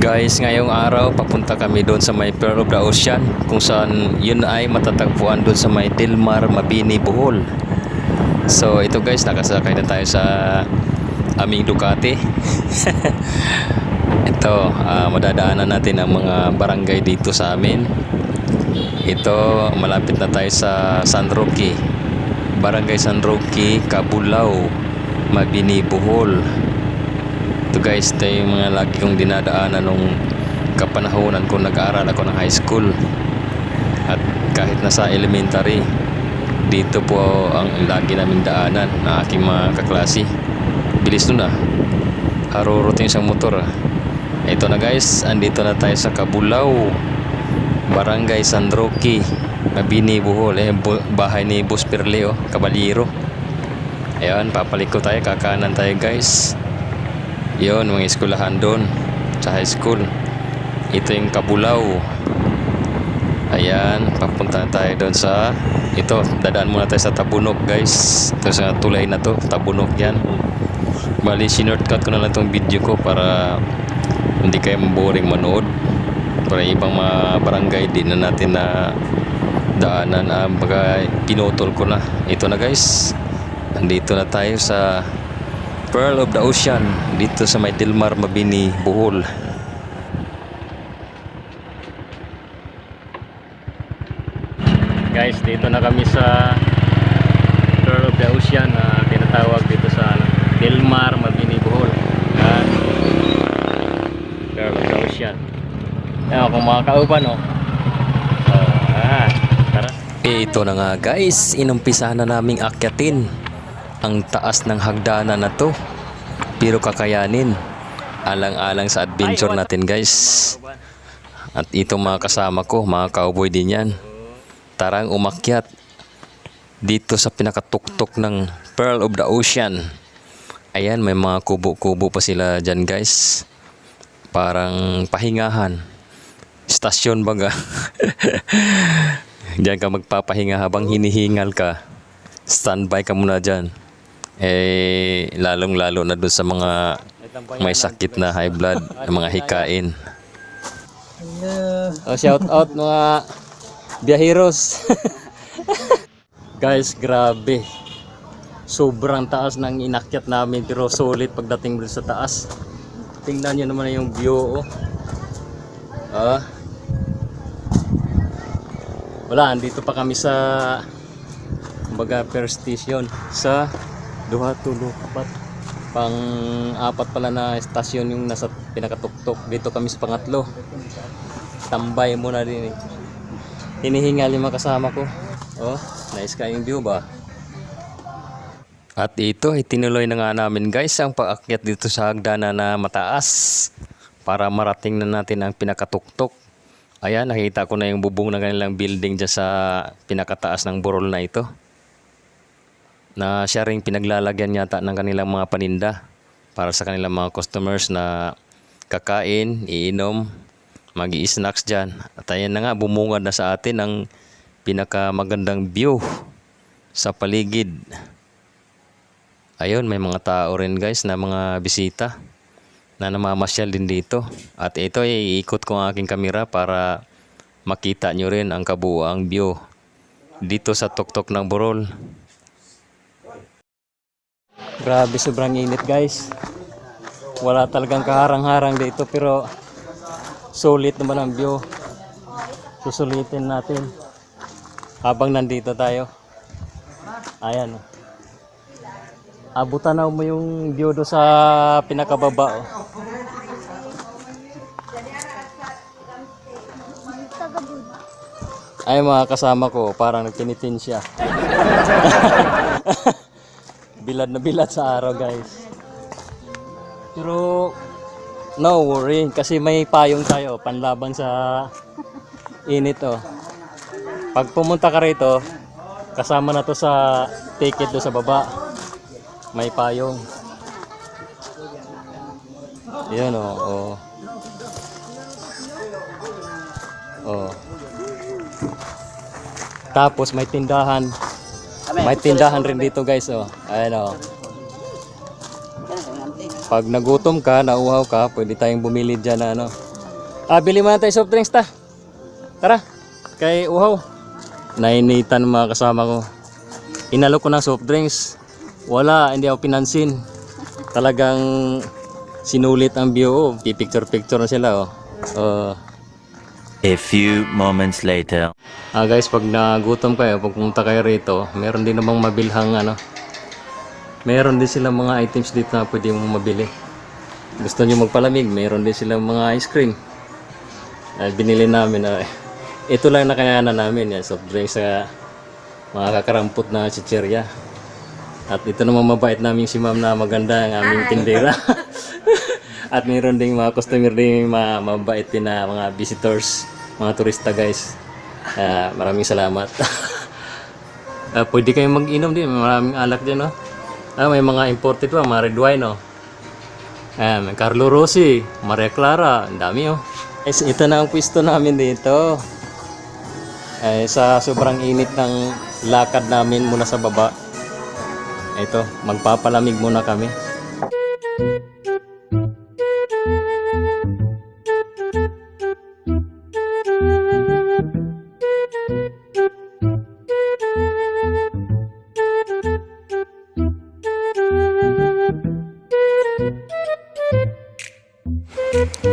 Guys, ngayong araw papunta kami doon sa may Pearl of the Ocean, kung saan yun ay matatagpuan doon sa may Delmar, Mabini, Bohol. So ito guys, nakasakay na tayo sa aming Ducati. Ito, madadaanan natin ang mga barangay dito sa amin. Ito, malapit na tayo sa San Roque, Barangay San Roque, Cabulao, Mabini, Bohol. Ito guys, ito yung mga lagi kong dinadaanan nung kapanahonan kung nag-aaral ako ng high school. At kahit nasa elementary, dito po ang lagi naming daanan ng aking mga kaklase. Bilis nun harurot yung isang motor. Ito na guys, andito na tayo sa Cabulao, Barangay San Roque, Mabini, Bohol. Bahay ni Boss Perle, Caballero. Ayan, papaliko tayo, kakanan tayo guys. Yun, mga eskwelahan doon sa high school. Ito yung Cabulao. Ayan, papunta tayo doon sa ito, dadaan muna tayo sa Tabunok guys. Ito sa tulay na to, Tabunok yan. Bali, sinurtcut ko na lang itong video ko para hindi kayo maboring manood. Para ibang mga barangay din na natin na daanan, baga pinutol ko na. Ito na guys, andito na tayo sa Pearl of the Ocean, dito sa may Delmar, Mabini, Bohol. Guys, dito na kami sa Pearl of the Ocean, tinatawag dito sa Delmar, Mabini, Bohol. Pearl of the Ocean. Ayan, kung mga kauban, tara. Ito na nga guys, inumpisa na naming akyatin ang taas ng hagdanan na to, pero kakayanin, alang-alang sa adventure natin guys. At ito mga kasama ko, mga cowboy din yan. Tarang umakyat dito sa pinakatuktok ng Pearl of the Ocean. Ayan, may mga kubo-kubo pa sila dyan guys, parang pahingahan, stasyon baga. Diyan ka magpapahinga habang hinihingal ka, standby ka muna dyan. Lalong lalo na doon sa mga may sakit na high blood, mga hikain. Shout out mga biyaheros. Guys, grabe, sobrang taas ng inakyat namin, pero solid pagdating doon sa taas. Tingnan nyo naman yung view. Wala, andito pa kami sa kumbaga first station sa duha, tulo, apat, pang apat pala na estasyon yung nasa pinakatuktok. Dito kami sa pangatlo, tambay muna din hinihingal yung mga kasama ko. Nice kayong view ba? At ito, itinuloy na nga namin guys ang pag-akyat dito sa hagdanan na mataas para marating na natin ang pinakatuktok. Ayan, nakita ko na yung bubong ng kanilang building dyan sa pinakataas ng burol na ito, na siya ring pinaglalagyan yata ng kanilang mga paninda para sa kanilang mga customers na kakain, iinom, mag-i-snacks dyan. At ayan na nga, bumungad na sa atin ang pinakamagandang view sa paligid. Ayun, may mga tao rin guys na mga bisita na namamasyal din dito. At ito, iikot ko ang aking kamera para makita nyo rin ang kabuuang view dito sa tuktok ng burol. Grabe, sobrang init guys. Wala talagang kaharang-harang dito, pero sulit naman ang view. Susulitin natin habang nandito tayo. Ayan, abutan na mo yung view do sa pinakababa. Ay, mga kasama ko parang nagtinitin siya. Bilad na bilad sa araw guys, pero no worry kasi may payong tayo panlaban sa init. Pag pumunta ka rito, kasama na to sa ticket do sa baba, may payong. Yan tapos may tindahan. May tindahan rin dito guys. Ayan. Pag nagutom ka, nauhaw ka, pwede tayong bumili dyan na Bili mo na tayo soft drinks ta. Tara. Kay uhaw. Nainitan mga kasama ko. Inalo ko ng soft drinks. Wala, hindi ako pinansin. Talagang sinulit ang view. Picture-picture na sila. A few moments later. Guys, pag nagutom kayo, pag pumunta kayo rito, meron din namang mabilhang meron din silang mga items dito na pwede mong mabili. Gusto nyo magpalamig, meron din silang mga ice cream. Binili namin. Ito lang nakayanan namin yan, soft drinks sa mga kakarampot na chichirya. At ito naman mabait namin si ma'am na maganda ang aming tindera. At meron ding mga customer din, mabait din na mga visitors, mga turista guys. Maraming salamat. Pwede kayong mag-inom din, maraming alak din. May mga imported pa, mga red wine. May Carlo Rossi, Maria Clara, ang dami. Guys, ito na ang pwesto namin dito. Sa sobrang init ng lakad namin mula sa baba. Ito, magpapalamig muna kami.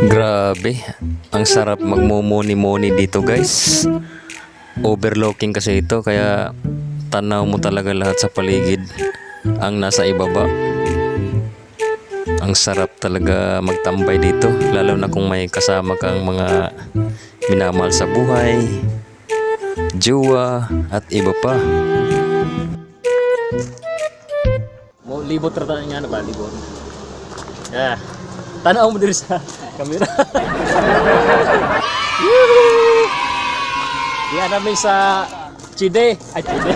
Grabe, ang sarap magmumuni-muni dito guys. Overlooking kasi ito, kaya tanaw mo talaga lahat sa paligid ang nasa ibaba. Ang sarap talaga magtambay dito, lalo na kung may kasama kang mga minamahal sa buhay, jowa at iba pa. Libot rata nga na ba? Libot. Tanaw mo din sa camera. Yan namin sa Chide. Ay, Chide.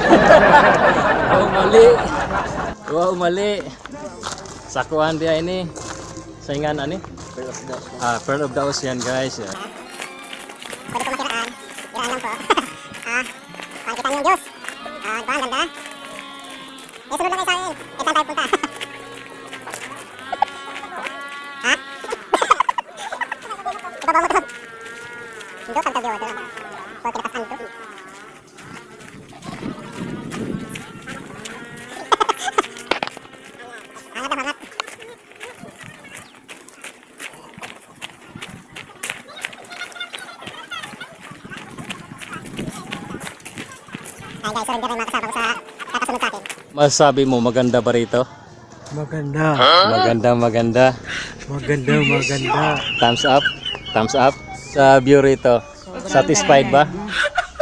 Umali. Sakuan dia ini. Saingan ani? Pearl of the Ocean guys. Pwede po makiraan. Kiraan lang po. Pakikita niyo yung Diyos. Ang ganda. Sunod lang kayo sa akin. Saan tayo punta? Ha? Babawag. Diyos, ang tagyo. Pwede pinapasan ito. Hangat. Ay guys, surrender rin mga kasama ko sa kakasunod sa akin. Masasabi mo maganda ba rito? Maganda. Maganda. Thumbs up sa view rito. Satisfied ba?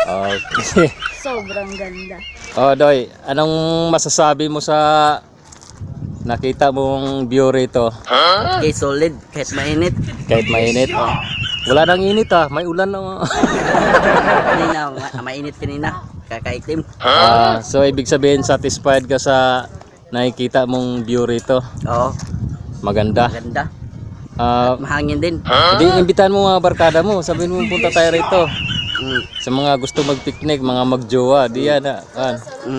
Okay. Sobrang ganda. Doy, anong masasabi mo sa nakita mong view rito? Okay, solid. Kahit mainit. Kahit mainit? Wala nang init may ulan na. Kanina, mainit kanina. Kakaitim. So ibig sabihin satisfied ka sa nakikita mong view rito? Oo, Maganda. maganda. Ah, Mahangin din. Hindi, imbitahan mo mga barkada mo. Sabihin mo punta tayo rito. Mm. Sa mga gusto mag-picnic, mga magjowa, diyan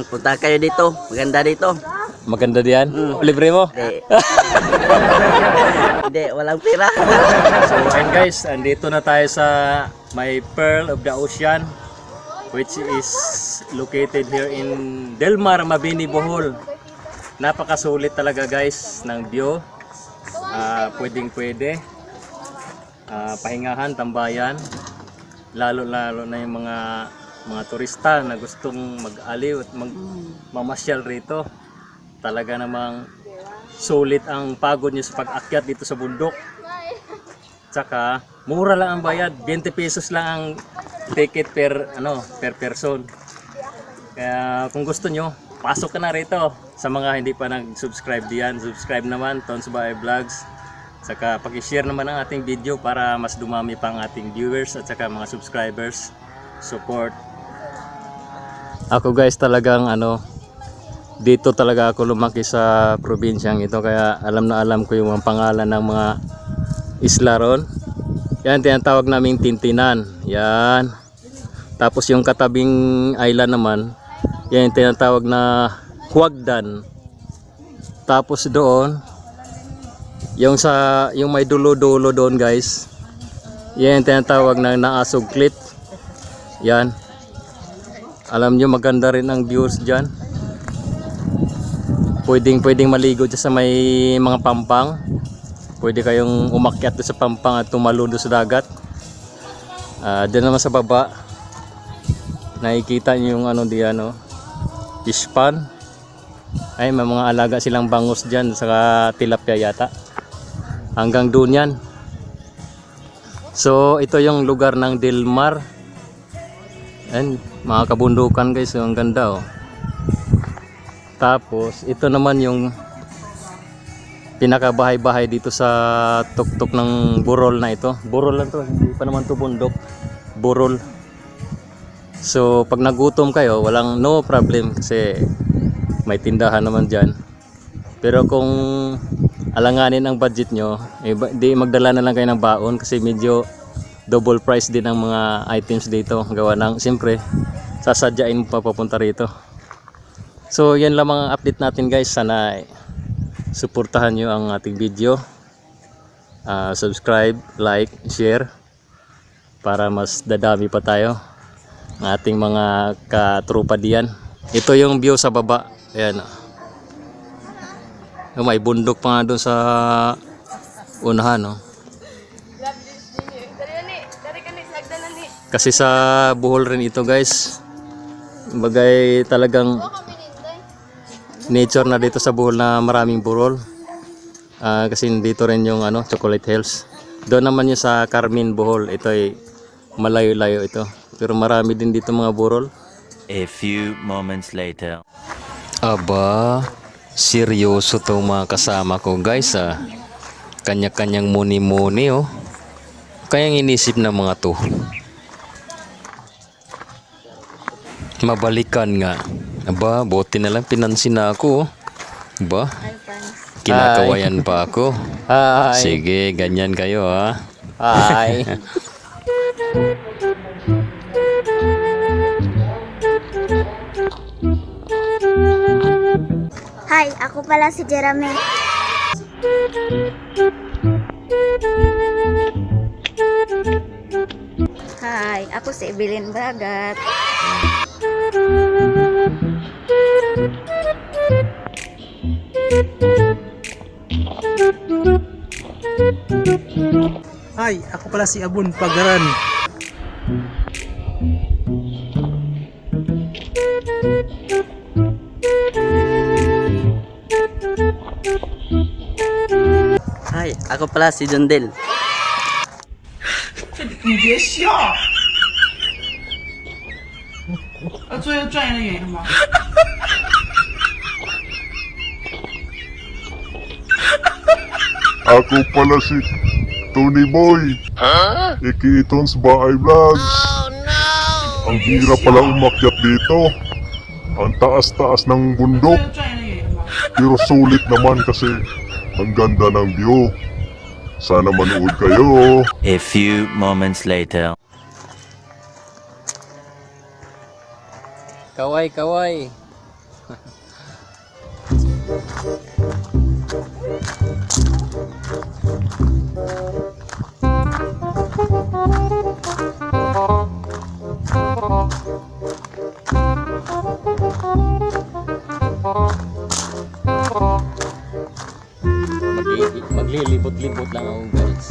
Punta kayo dito. Maganda dito. Maganda diyan. Libre mo? Hindi. Hindi, walang pera. So ayun guys, andito na tayo sa may Pearl of the Ocean, which is located here in Delmar, Mabini, Bohol. Napakasulit talaga guys ng view. Pwedeng pahingahan, tambayan, lalo na yung mga turista na gustong mag-aliw at mamasyal rito. Talaga namang sulit ang pagod niyo sa pag-akyat dito sa bundok. Tsaka mura lang ang bayad, 20 pesos lang ang ticket per person. Kaya kung gusto nyo, pasok ka na rito. Sa mga hindi pa nag-subscribe diyan, subscribe naman, Tons Bahay Vlogs. Saka paki-share naman ang ating video para mas dumami pa ang ating viewers at saka mga subscribers. Support. Ako guys, talagang dito talaga ako lumaki sa probinsyang ito, kaya alam na alam ko yung mga pangalan ng mga isla ron. Yan, tinatawag naming Tintinan. Yan. Tapos yung katabing island naman, yan yung tinatawag na Huagdan. Tapos doon, yung may dulo-dulo doon guys, Yan tinatawag na naasog clit. Yan. Alam nyo maganda rin ang views dyan. Pwedeng maligo dyan sa may mga pampang. Pwede kayong umakyat doon sa pampang at tumalo doon sa dagat. Diyan naman sa baba, nakikita nyo yung ano diyan, no? Fish pond. Ay, may mga alaga silang bangus dyan, saka tilapia yata. Hanggang doon yan. So ito yung lugar ng Delmar. Ayan, mga kabundukan guys, ang ganda oh. Tapos ito naman yung pinakabahay-bahay dito sa tuktok ng Burol na ito. Burol lang to, hindi pa naman to bundok. Burol. So pag nagutom kayo, walang no problem kasi may tindahan naman dyan. Pero kung alanganin ang budget nyo, di magdala na lang kayo ng baon kasi medyo double price din ang mga items dito. Gawa ng siyempre sasadyain mo pa papunta rito. So yan lang mga update natin guys. Sana suportahan nyo ang ating video. Subscribe, like, share para mas dadami pa tayo ng ating mga katrupa diyan. Ito yung view sa baba. Ayan. May bundok pa nga doon sa unahan, no? Kasi sa Bohol rin ito guys. Bagay talagang nature na dito sa Bohol na maraming burol. Kasi dito rin yung ano, Chocolate Hills. Doon naman yung sa Carmen Bohol. Ito ay malayo-layo ito. Pero marami din dito mga burol. A few moments later. Aba, seryoso to mga kasama ko guys ah. Kanya-kanyang muni-muni oh. Kayang inisip ng mga to. Mabalikan nga. Aba, buti na lang pinansin na ako. Aba, kinakawayan pa ako. Hi. Sige, ganyan kayo ha. Hi. Hi, ako pala si Jeremy. Hi, ako si Evelyn Bagat. Hi, ako pala si Abun Pagaran. Hi, ako pala si Jondel. Ako pala si Tony Boy. Iki-Itons Bahay Vlogs. Ang hirap pala umakyat dito. Ang taas-taas ng bundok. Pero sulit naman kasi ang ganda ng view. Sana manood kayo. A few moments later. Kaway. Maglilibot-libot lang ako guys.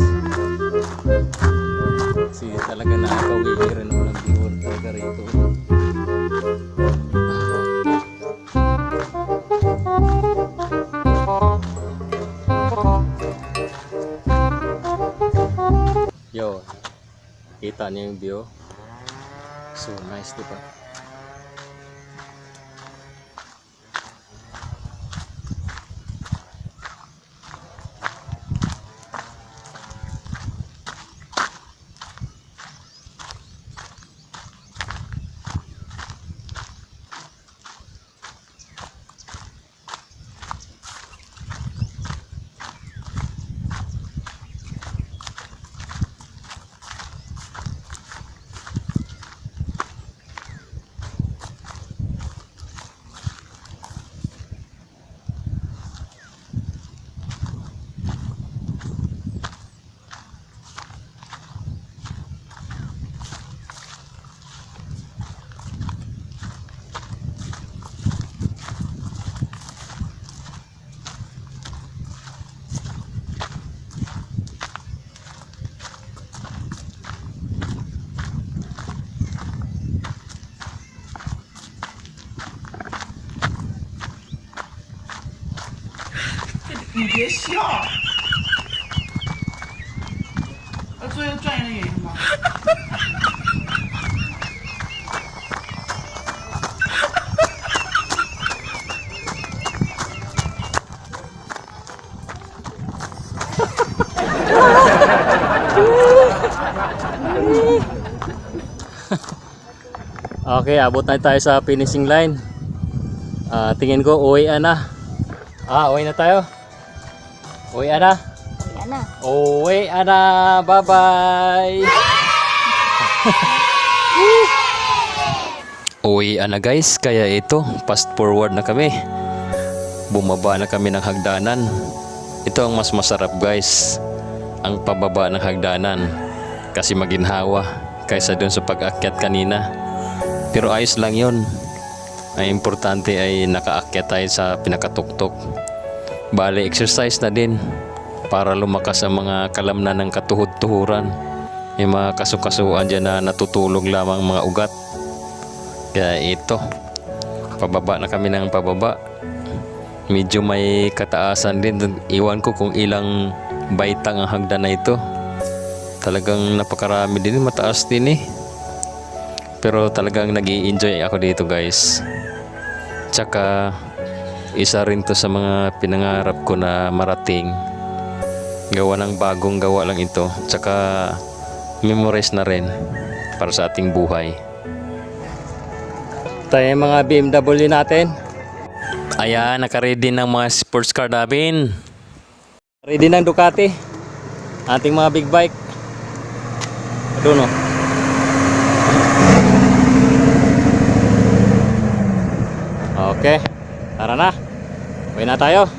Kasi talaga nakakawirin ako ng viewer talaga rito. Yo, kita niyo yung view. So nice, diba? Okay, abot na tayo sa finishing line. Tingin ko uwi na. Uwi na tayo. Uwi na. Yan na. Uwi na. Bye-bye. Uwi na guys, kaya ito, fast forward na kami. Bumaba na kami ng hagdanan. Ito ang mas masarap guys, ang pababa ng hagdanan. Kasi maginhawa kaysa dun sa pag-akyat kanina. Pero ayos lang yun. Ang importante ay nakaakyat tayo sa pinakatuktok. Bale, exercise na din para lumakas ang mga kalamnan ng katuhod-tuhuran. May mga kasukasuan dyan na natutulog lamang mga ugat. Kaya ito, pababa na kami ng pababa. Medyo may kataasan din. Iwan ko kung ilang baitang ang hagdan na ito. Talagang napakarami din, mataas din eh. Pero talagang nag-i-enjoy ako dito guys. Tsaka isa rin to sa mga pinangarap ko na marating. Gawa ng bagong gawa lang ito. Tsaka memories na rin para sa ating buhay. Tayo yung mga BMW natin. Ayan, naka-ready ng mga sports car namin. Ready ng Ducati. Ating mga big bike. Doon o. Okay, tara na. Uwi na tayo.